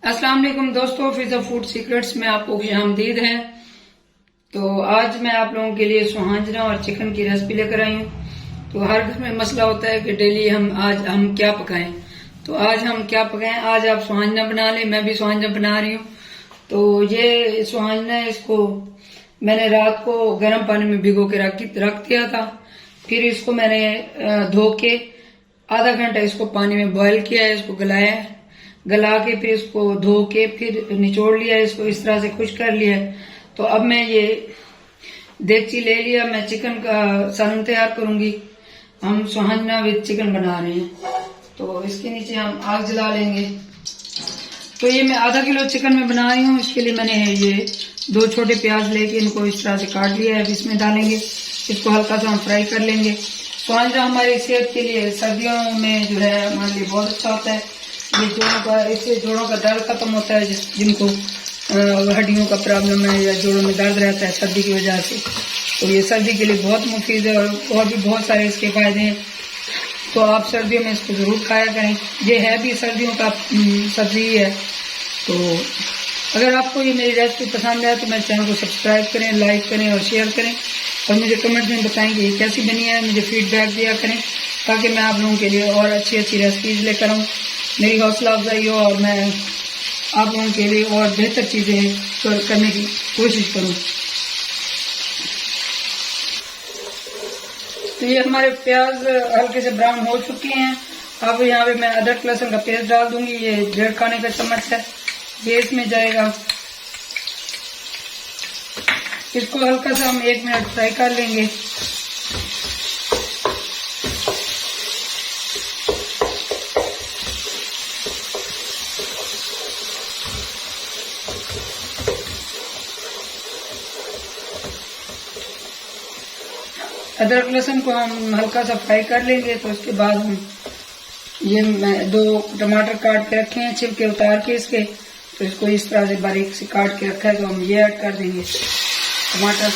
अस्सलाम वालेकुम दोस्तों, फिजा फूड सीक्रेट्स में आपको खुशामदीद है। तो आज मैं आप लोगों के लिए सुहांजना और चिकन की रेसिपी लेकर आई हूँ। तो हर घर में मसला होता है कि डेली आज हम क्या पकाएं। तो आज हम क्या पकाएं, आज आप सुहांजना बना लें। मैं भी सुहांजना बना रही हूँ। तो ये सुहांजना है, इसको मैंने रात को गर्म पानी में भिगो के रख दिया था। फिर इसको मैंने धो के आधा घंटा इसको पानी में बॉयल किया है, इसको गलाया है। गला के फिर इसको धो के फिर निचोड़ लिया, इसको इस तरह से खुश कर लिया। तो अब मैं ये देगची ले लिया, मैं चिकन का सालन तैयार करूंगी। हम सुहांजना विद चिकन बना रहे हैं। तो इसके नीचे हम आग जला लेंगे। तो ये मैं आधा किलो चिकन में बना रही हूँ। इसके लिए मैंने ये 2 छोटे प्याज लेके इनको इस तरह से काट लिया है। इसमें डालेंगे, इसको हल्का सा हम फ्राई कर लेंगे। सुहांजना हमारी सेहत के लिए सर्दियों में जो है हमारे लिए बहुत अच्छा होता है। ये इससे जोड़ों का दर्द खत्म होता है, जिनको हड्डियों का प्रॉब्लम है या जोड़ों में दर्द रहता है सर्दी की वजह से। तो ये सर्दी के लिए बहुत मुफीद है और भी बहुत सारे इसके फायदे हैं। तो आप सर्दियों में इसको जरूर खाया करें। ये है भी सर्दियों का सब्जी है। तो अगर आपको ये मेरी रेसिपी पसंद है तो मेरे चैनल को सब्सक्राइब करें, लाइक करें और शेयर करें। और मुझे कमेंट में बताएं कि ये कैसी बनी है। मुझे फीडबैक दिया करें ताकि मैं आप लोगों के लिए और अच्छी अच्छी रेसिपीज लेकर आऊँ, मेरी हौसला अफजाई हो और मैं आप लोगों के लिए और बेहतर चीजें करने की कोशिश करूं। तो ये हमारे प्याज हल्के से ब्राउन हो चुके हैं। अब यहाँ पे मैं अदरक लहसुन का पेस्ट डाल दूंगी। ये 1.5 खाने का चम्मच है, ये इसमें जाएगा। इसको हल्का सा हम 1 मिनट फ्राई कर लेंगे। अदरक लहसुन को हम हल्का सा फ्राई कर लेंगे। तो उसके बाद हम ये मैं 2 टमाटर काट के रखे हैं, छिलके उतार के इसके। तो इसको इस तरह से बारीक से काट के रखा है, तो हम ये ऐड कर देंगे टमाटर।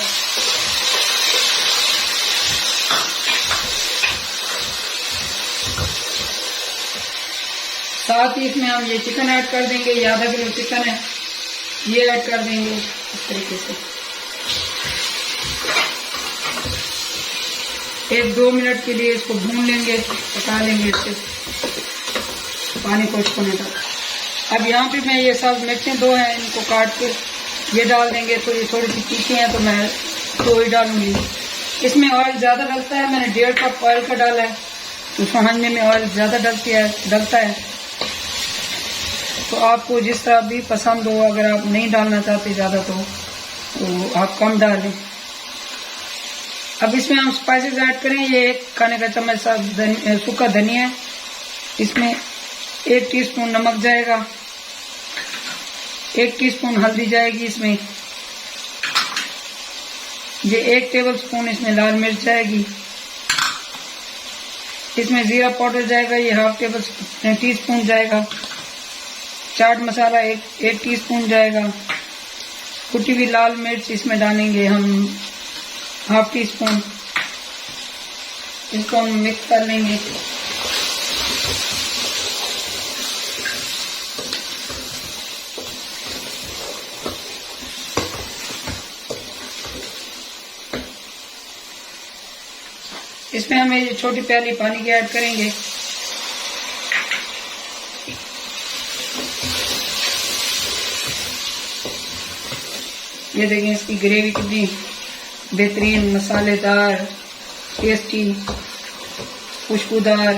साथ ही इसमें हम ये चिकन ऐड कर देंगे। ये आधा किलो चिकन है, ये ऐड कर देंगे इस तरीके से। 1-2 मिनट के लिए इसको भून लेंगे, पका लेंगे इससे पानी को होने तक। अब यहाँ पे मैं ये सब मिर्चें 2 हैं, इनको काट के ये डाल देंगे। तो ये थोड़ी सी तीखी हैं तो मैं 2 ही डालूंगी। इसमें ऑयल ज्यादा डलता है, मैंने 1.5 कप ऑयल का डाला है। तो सुहांजने में ऑयल ज्यादा डलता है। तो आपको जिस तरह भी पसंद हो, अगर आप नहीं डालना चाहते ज्यादा तो आप कम डालें। अब इसमें हम स्पाइसेस ऐड करें। ये 1 खाने का चम्मच सूखा धनिया है, इसमें 1 टीस्पून नमक जाएगा, 1 टीस्पून हल्दी जाएगी इसमें, ये 1 टेबलस्पून इसमें लाल मिर्च जाएगी, इसमें जीरा पाउडर जाएगा, ये ½ टीस्पून जाएगा, चाट मसाला 1 टीस्पून जाएगा, कुटी हुई लाल मिर्च इसमें डालेंगे हम ½ टीस्पून। इसको हम मिक्स कर लेंगे। इसमें हम ये छोटी प्याली पानी की ऐड करेंगे। ये देखें इसकी ग्रेवी कितनी बेहतरीन, मसालेदार, टेस्टी, खुशबूदार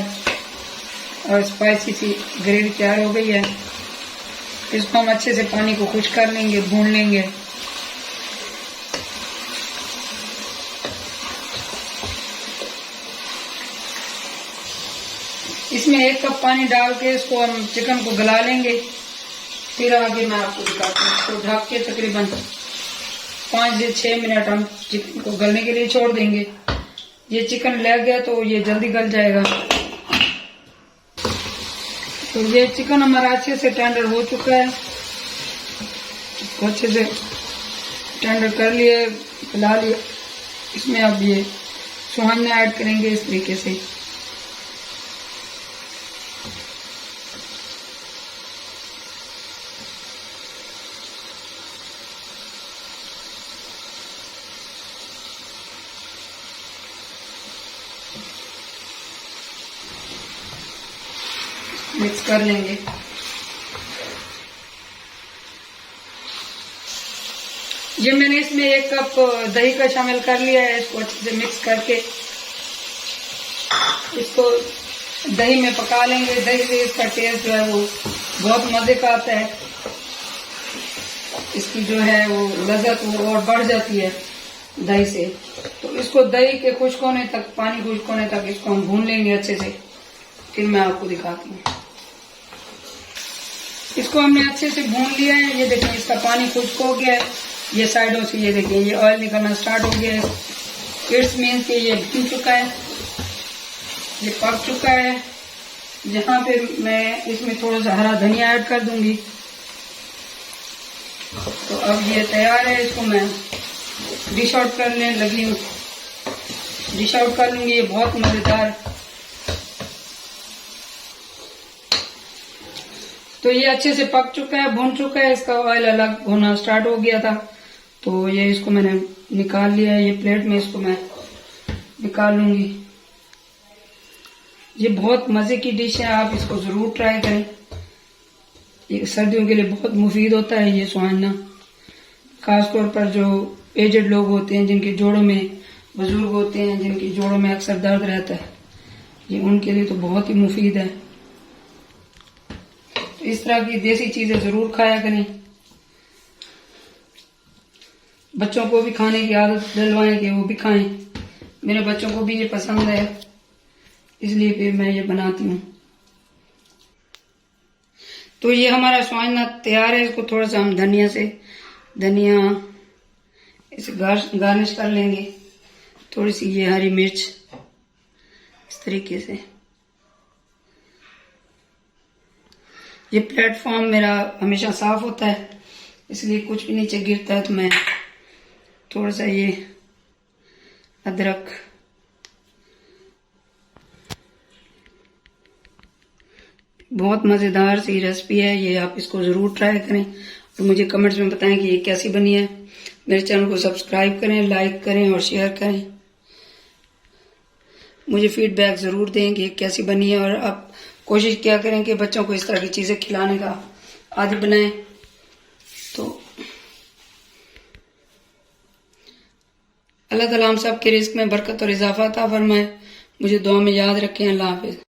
और स्पाइसी सी ग्रेवी तैयार हो गई है। इसको हम अच्छे से पानी को खुश कर लेंगे, भून लेंगे। इसमें 1 कप पानी डाल के इसको हम चिकन को गला लेंगे। फिर आगे मैं आपको दिखाता हूँ। तो ढक के तकरीबन 5 से 6 मिनट हम चिकन को गलने के लिए छोड़ देंगे। ये चिकन लग गया तो ये जल्दी गल जाएगा। तो ये चिकन हमारा अच्छे से टेंडर हो चुका है। अच्छे से टेंडर कर लिए, गला लिया। इसमें अब ये सुहांजना ऐड करेंगे इस तरीके से। मिक्स कर लेंगे। ये मैंने इसमें 1 कप दही का शामिल कर लिया है। इसको अच्छे से मिक्स करके इसको दही में पका लेंगे। दही से इसका टेस्ट जो है वो बहुत मजे का आता है। इसकी जो है वो लज्जत वो और बढ़ जाती है दही से। तो इसको दही के खुश्क होने तक, पानी खुश्क होने तक इसको हम भून लेंगे अच्छे से। फिर मैं आपको दिखाती हूँ। इसको हमने अच्छे से भून लिया है। ये देखिए इसका पानी खुश्क हो गया है। ये साइडों से ये देखिए ये ऑयल निकलना स्टार्ट हो गया है। इट्स मीन कि ये भून चुका है, ये पक चुका है। जहाँ पे मैं इसमें थोड़ा सा हरा धनिया ऐड कर दूंगी। तो अब ये तैयार है। इसको मैं डिश आउट करने लगी हूँ। डिश आउट कर लूंगी। ये बहुत मजेदार। तो ये अच्छे से पक चुका है, भून चुका है। इसका ऑयल अलग होना स्टार्ट हो गया था। तो ये इसको मैंने निकाल लिया है। ये प्लेट में इसको मैं निकाल लूंगी। ये बहुत मजे की डिश है। आप इसको जरूर ट्राई करें। ये सर्दियों के लिए बहुत मुफीद होता है ये सुहाना। खासतौर पर जो एजेड लोग होते हैं, जिनके जोड़ों में, बुजुर्ग होते हैं जिनकी जोड़ों में अक्सर दर्द रहता है, ये उनके लिए तो बहुत ही मुफीद है। तो इस तरह की देसी चीजें जरूर खाया करें। बच्चों को भी खाने की आदत डलवाएं कि वो भी खाएं। मेरे बच्चों को भी ये पसंद है, इसलिए फिर मैं ये बनाती हूँ। तो ये हमारा स्वांजना तैयार है। इसको थोड़ा सा हम धनिया इसे गार्निश कर लेंगे। थोड़ी सी ये हरी मिर्च इस तरीके से। ये प्लेटफॉर्म मेरा हमेशा साफ होता है, इसलिए कुछ भी नीचे गिरता है तो मैं थोड़ा सा ये अदरक, बहुत मजेदार सी रेसिपी है ये। आप इसको जरूर ट्राई करें और मुझे कमेंट्स में बताएं कि ये कैसी बनी है। मेरे चैनल को सब्सक्राइब करें, लाइक करें और शेयर करें। मुझे फीडबैक जरूर दें कि कैसी बनी है। और आप कोशिश क्या करें कि बच्चों को इस तरह की चीजें खिलाने का आदत बनाएं। तो अल्लाह ताला हम सब के रिस्क में बरकत और इजाफा अता फरमाए। मुझे दुआ में याद रखें। अल्लाह हाफिज।